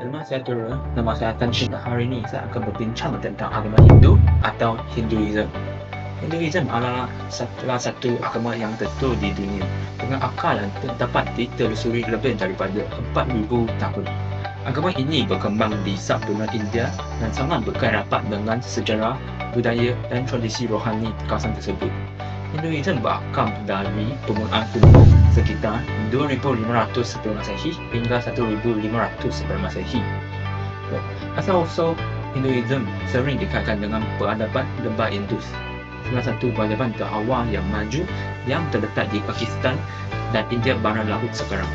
Nama saya Tanshin. Hari ini saya akan berbincang tentang agama Hindu atau Hinduism. Hinduism adalah salah satu agama yang tertua di dunia dengan akar yang dapat ditelusuri lebih daripada 4,000 tahun. Agama ini berkembang di Sabana India dan sangat berkait rapat dengan sejarah, budaya dan tradisi rohani kawasan tersebut. Hinduism berakar dari permulaan kuno sekitar 2500 sebelum Masehi hingga 1500 sebelum Masehi. Asal-usul Hinduism sering dikaitkan dengan peradaban lembah Indus, salah satu peradaban terawal yang maju yang terletak di Pakistan dan India barat laut sekarang.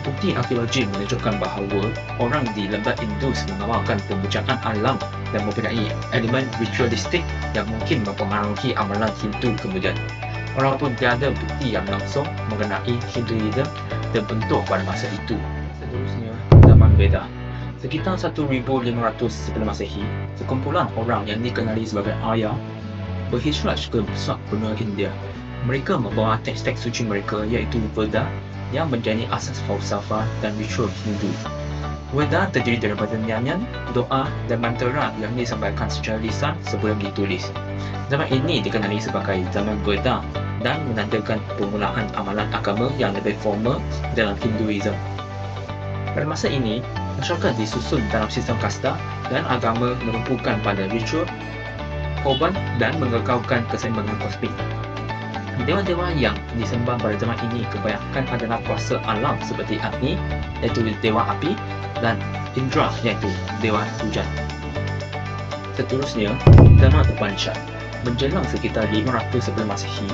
Bukti arkeologi menunjukkan bahawa orang di lembah Indus mengamalkan pemujaan alam dan mempunyai elemen ritualistik yang mungkin mempengaruhi amalan Hindu kemudian. Walaupun tiada bukti yang langsung mengenai Hinduism terbentuk pada masa itu. Seterusnya, zaman Veda. Sekitar 1500 sebelum Masehi, sekumpulan orang yang dikenali sebagai Arya berhijrah ke pusat benua India. Mereka membawa teks-teks suci mereka iaitu Veda yang menjadi asas falsafah dan ritual Hindu. Veda terdiri daripada nyanyian, doa dan mantra yang disampaikan secara lisan sebelum ditulis. Zaman ini dikenali sebagai zaman Veda dan menandakan permulaan amalan agama yang lebih formal dalam Hinduism. Pada masa ini, masyarakat disusun dalam sistem kasta dan agama merumpukan pada ritual, korban dan mengekalkan keseimbangan kosmik. Dewa-dewa yang disembah pada zaman ini kebanyakan adalah kuasa alam seperti Agni, iaitu Dewa Api, dan Indra, iaitu Dewa Hujan. Seterusnya, zaman Upanishad. Menjelang sekitar 500 sebelum Masehi,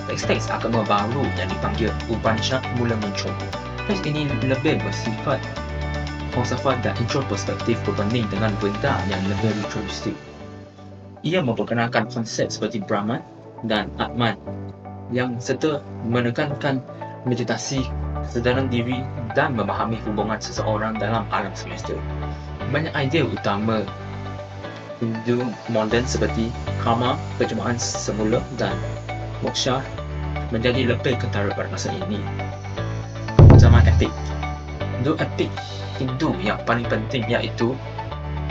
teks-teks agama baru yang dipanggil Upanishad mula muncul. Teks ini lebih bersifat falsafah dan introspektif berbanding dengan benda yang lebih ritualistik. Ia memperkenalkan konsep seperti Brahman dan Atman yang serta menekankan meditasi, kesedaran diri dan memahami hubungan seseorang dalam alam semesta. Banyak idea utama Hindu moden seperti karma, percobaan semula dan moksha menjadi lebih kentara pada masa ini. Zaman epik. Dua epik Hindu yang paling penting iaitu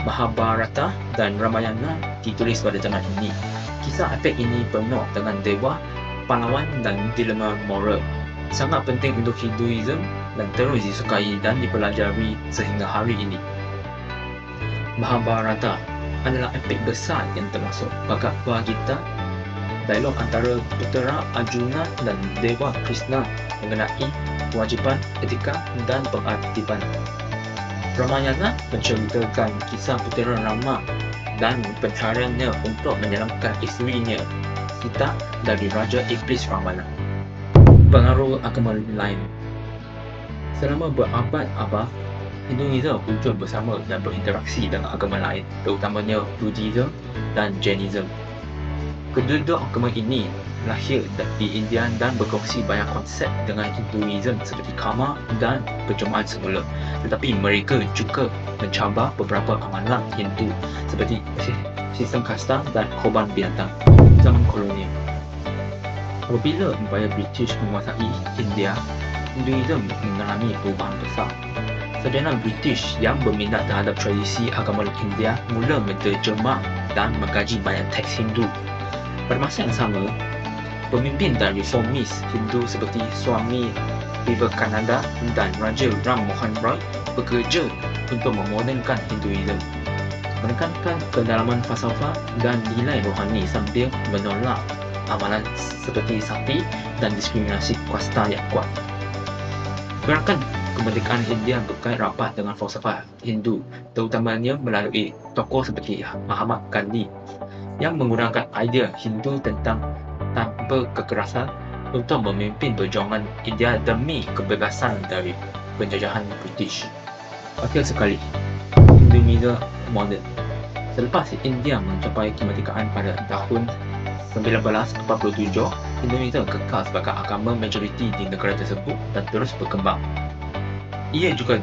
Mahabharata dan Ramayana ditulis pada zaman ini. Kisah epik ini penuh dengan dewa, pahlawan dan dilema moral. Sangat penting untuk Hinduism dan terus disukai dan dipelajari sehingga hari ini. Mahabharata adalah epik besar yang termasuk Bhagavad Gita, dialog antara putera Arjuna dan Dewa Krishna mengenai kewajipan, etika dan pengabdian. Ramayana menceritakan kisah putera Rama dan pencariannya untuk menyelamatkan isterinya Sita dari Raja Iblis Ravana. Pengaruh agama lain. Selama berabad-abad, Hinduism muncul bersama dan berinteraksi dengan agama lain, terutamanya Buddhism dan Jainism. Kedua agama ini lahir di India dan berkongsi banyak konsep dengan Hinduism seperti karma dan percobaan semula. Tetapi mereka juga mencabar beberapa amalan Hindu seperti sistem kasta dan korban binatang. Zaman kolonial. Apabila Empayar British menguasai India, Hinduism mengalami perubahan besar. Sarjana British yang berminat terhadap tradisi agama India mula menterjemah dan mengkaji banyak teks Hindu. Pada masa yang sama, pemimpin dan reformis Hindu seperti Swami Vivekananda dan Raja Ram Mohan Roy bekerja untuk memodernkan Hinduism, menekankan kedalaman falsafah dan nilai rohani sambil menolak amalan seperti sakti dan diskriminasi kasta yang kuat. Gerakan kemerdekaan India berkait rapat dengan falsafah Hindu, terutamanya melalui tokoh seperti Mahatma Gandhi yang menggunakan idea Hindu tentang tanpa kekerasan untuk memimpin perjuangan India demi kebebasan dari penjajahan British. Akhir sekali, Hinduism moden. Selepas India mencapai kemerdekaan pada tahun 1947, Hinduism kekal sebagai agama majoriti di negara tersebut dan terus berkembang. Ia juga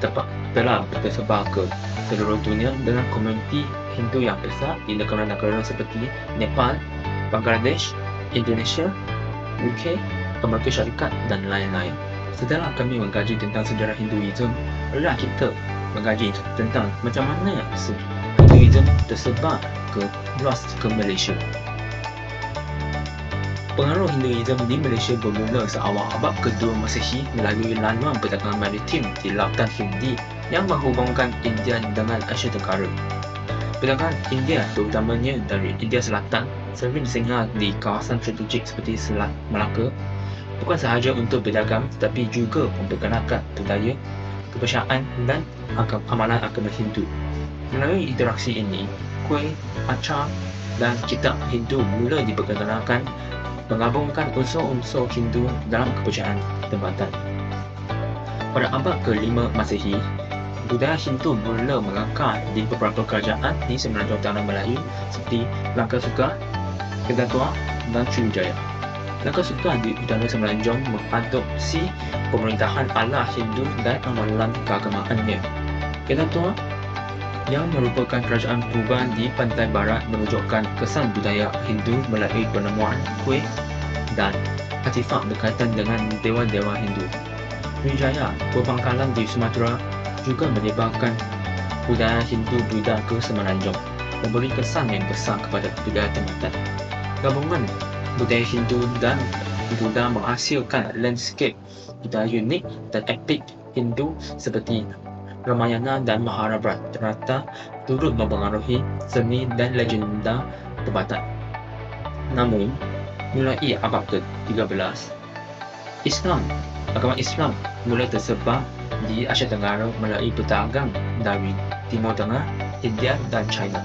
telah tersebar ke seluruh dunia dengan komuniti Hindu yang besar di negara-negara seperti Nepal, Bangladesh, Indonesia, UK, Amerika Syarikat dan lain-lain. Setelah kami mengkaji tentang sejarah Hinduism, marilah kita mengkaji tentang macam mana Hinduism tersebar luas ke Malaysia. Pengaruh Hinduism di Malaysia bermula seawal abad kedua Masehi melalui laluan perdagangan maritim di Lautan Hindi yang menghubungkan India dengan Asia Tenggara. Perdagangan India, terutamanya dari India Selatan, sering disengal di kawasan strategik seperti Selat Melaka, bukan sahaja untuk berdagang tetapi juga memperkenalkan budaya, kepercayaan dan amalan agama Hindu. Melalui interaksi ini, kuih, acar dan kitab Hindu mula diperkenalkan, menggabungkan unsur-unsur Hindu dalam kepercayaan tempatan. Pada abad ke-5 Masehi, budaya Hindu mula mengakar di beberapa kerajaan di semenanjung tanah Melayu seperti Langkah Suka, Kedatua dan Sriwijaya. Langkah Suka di utara semenanjung mengadopsi pemerintahan ala Hindu dan amalan keagamaannya. Kedatua yang merupakan kerajaan purba di pantai barat menunjukkan kesan budaya Hindu melalui penemuan kuih dan artifak berkaitan dengan dewa-dewa Hindu. Sriwijaya, perbangkalan di Sumatera, juga menyebarkan budaya Hindu-Buddha ke semenanjung, memberi kesan yang besar kepada budaya tempatan. Gabungan budaya Hindu dan Buddha menghasilkan landscape budaya unik dan epik Hindu seperti Ramayana dan Mahabharata turut mempengaruhi seni dan legenda tempatan. Namun, mulai abad ke-13, agama Islam mula tersebar di Asia Tenggara melalui pedagang dari Timur Tengah, India dan China.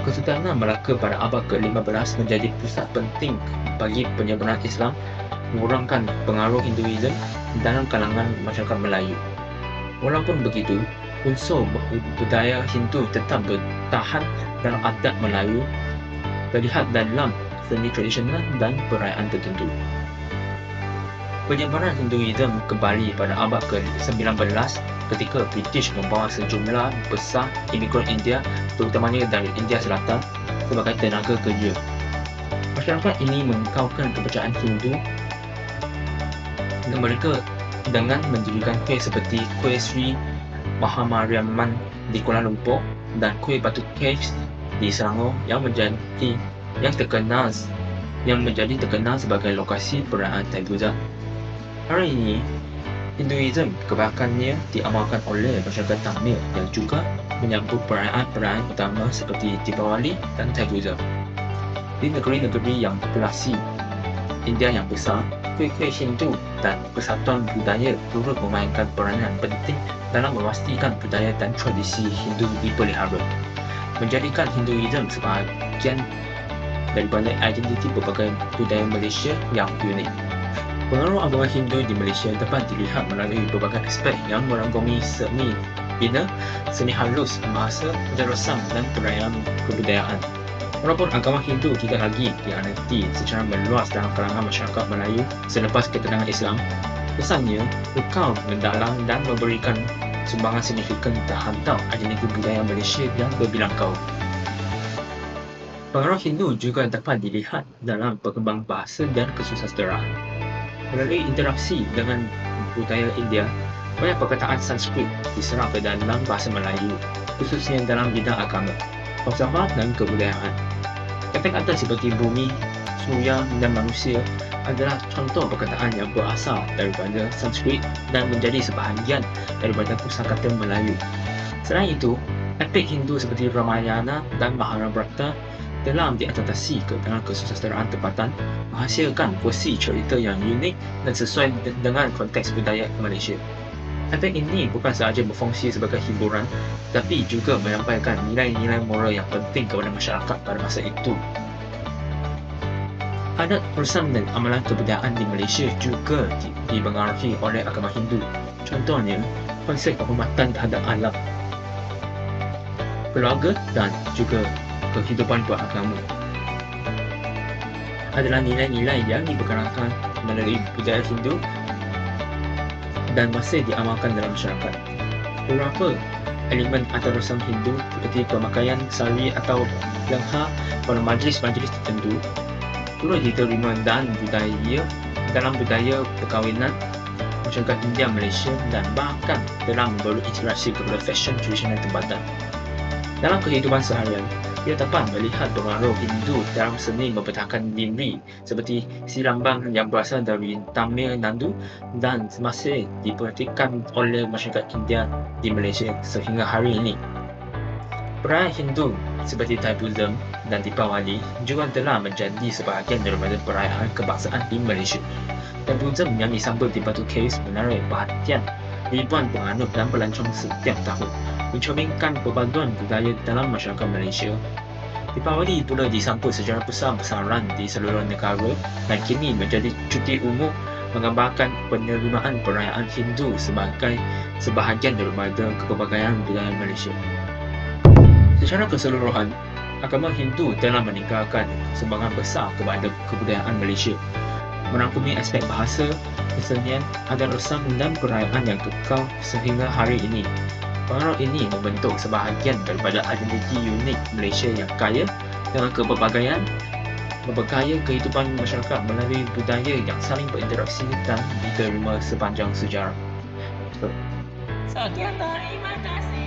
Kesultanan Melaka pada abad ke-15 menjadi pusat penting bagi penyebaran Islam, mengurangkan pengaruh Hinduism dalam kalangan masyarakat Melayu. Walaupun begitu, unsur budaya Hindu tetap bertahan dalam adat Melayu, terlihat dalam seni tradisional dan perayaan tertentu. Penyebaran Hinduism kembali pada abad ke-19 ketika British membawa sejumlah besar imigran India, terutamanya dari India Selatan, sebagai tenaga kerja. Masyarakat ini mengekaukan kepercayaan Hindu dan mereka dengan mendirikan kuih seperti kuih Sri Mahamariamman di Kuala Lumpur dan kuih Batu Caves di Selangor yang menjadi terkenal sebagai lokasi perayaan Thaipusam. Hari ini, Hinduism kebanyakannya diamalkan oleh masyarakat Tamil yang juga menyambut perayaan utama seperti Deepawali dan Thaipusam. Di negeri-negeri yang populasi India yang besar, kuih-kuih Hindu dan persatuan budaya turut memainkan peranan penting dalam memastikan budaya dan tradisi Hindu dipelihara, menjadikan Hinduism sebahagian daripada identiti berbagai budaya Malaysia yang unik. Pengaruh agama Hindu di Malaysia dapat dilihat melalui berbagai aspek yang merangkumi seni bina, seni halus, bahasa, darussan dan perayaan kebudayaan. Walaupun agama Hindu tidak lagi dianati secara meluas dalam kalangan masyarakat Melayu selepas ketenangan Islam, kesannya kekal mendalam dan memberikan sumbangan signifikan terhadap identiti budaya Malaysia yang berbilang kaum. Pengaruh Hindu juga dapat dilihat dalam perkembangan bahasa dan kesusasteraan. Melalui interaksi dengan budaya India, banyak perkataan Sanskrit diserap ke dalam bahasa Melayu, khususnya dalam bidang agama, falsafah dan kebudayaan. Kata-kata seperti bumi, surya dan manusia adalah contoh perkataan yang berasal daripada Sanskrit dan menjadi sebahagian daripada kosakata Melayu. Selain itu, epik Hindu seperti Ramayana dan Mahabharata telah diadaptasi ke dalam kesusasteraan tempatan, menghasilkan versi cerita yang unik dan sesuai dengan konteks budaya Malaysia. Epik ini bukan sahaja berfungsi sebagai hiburan, tapi juga menyampaikan nilai-nilai moral yang penting kepada masyarakat pada masa itu. Adat urusan dan amalan kebudayaan di Malaysia juga dipengaruhi oleh agama Hindu. Contohnya, konsep penghormatan terhadap alam, keluarga dan juga kehidupan beragama adalah nilai-nilai yang diperkenalkan melalui budaya Hindu dan masih diamalkan dalam masyarakat. Beberapa elemen antarusan Hindu seperti pemakaian sari atau lengha pada majlis-majlis tertentu turut diterima dalam budaya perkahwinan masyarakat India, Malaysia dan bahkan telah berinteraksi kepada fashion tradisional tempatan. Dalam kehidupan seharian, kita dapat melihat pengaruh Hindu dalam seni mempertahankan diri seperti silambang yang berasal dari Tamil Nadu dan masih diperhatikan oleh masyarakat India di Malaysia sehingga hari ini. Perayaan Hindu seperti Thaipusam dan Deepawali juga telah menjadi sebahagian daripada perayaan kebangsaan di Malaysia. Thaipusam yang disambut di Batu Caves menarik perhatian ribuan penganut dan pelancong setiap tahun, mencerminkan perpaduan budaya dalam masyarakat Malaysia. Deepawali pula disambut secara besar-besaran di seluruh negara dan kini menjadi cuti umum, menggambarkan penerimaan perayaan Hindu sebagai sebahagian daripada kepelbagaian budaya Malaysia. Secara keseluruhan, agama Hindu telah meninggalkan sumbangan besar kepada kebudayaan Malaysia, merangkumi aspek bahasa, kesenian, adat resam dan perayaan yang kekal sehingga hari ini. Pengaruh ini membentuk sebahagian daripada identiti unik Malaysia yang kaya dengan kepelbagaian, memperkaya kehidupan masyarakat melalui budaya yang saling berinteraksi dan diterima sepanjang sejarah. Sekian, terima kasih.